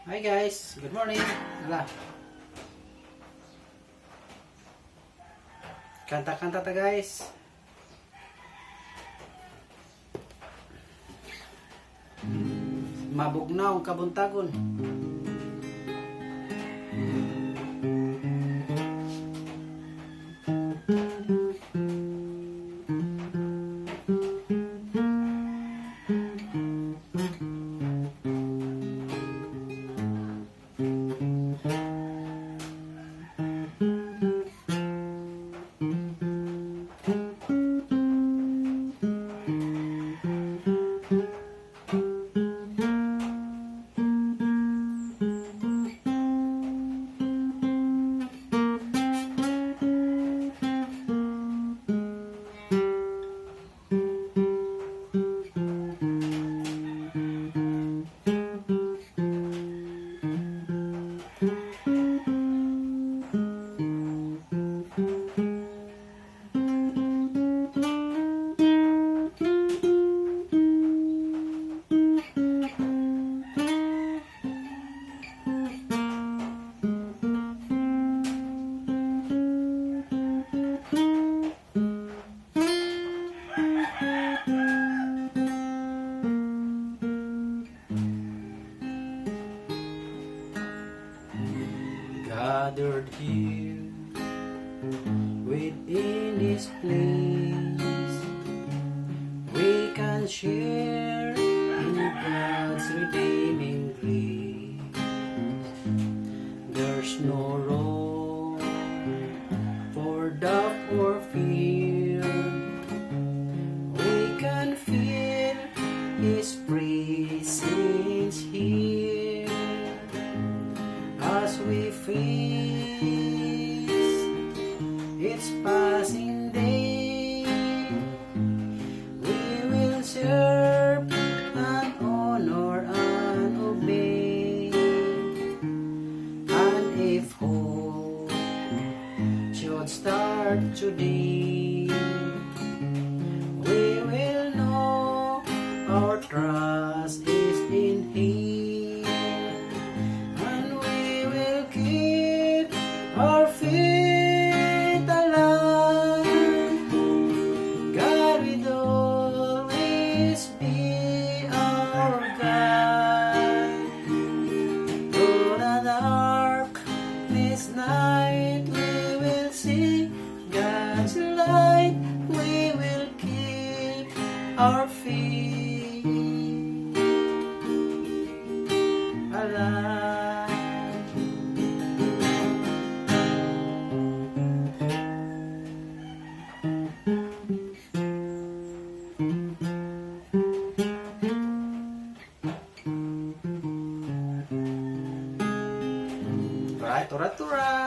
Hi guys, good morning. Ala. Kanta-kanta ta guys. Mabugnaw ang kabuntagon. Gathered here within this place, we can share in God's redeeming grace. There's no room for doubt or fear. We can feel His presence here as we face its passing day. We will serve and honor and obey. And if hope should start today, we will know our trust is in Him, and we will keep our faith alive. God will always be our guide. Through the darkness night, we will see God's light. We will keep our faith alive. Right, tura, tura.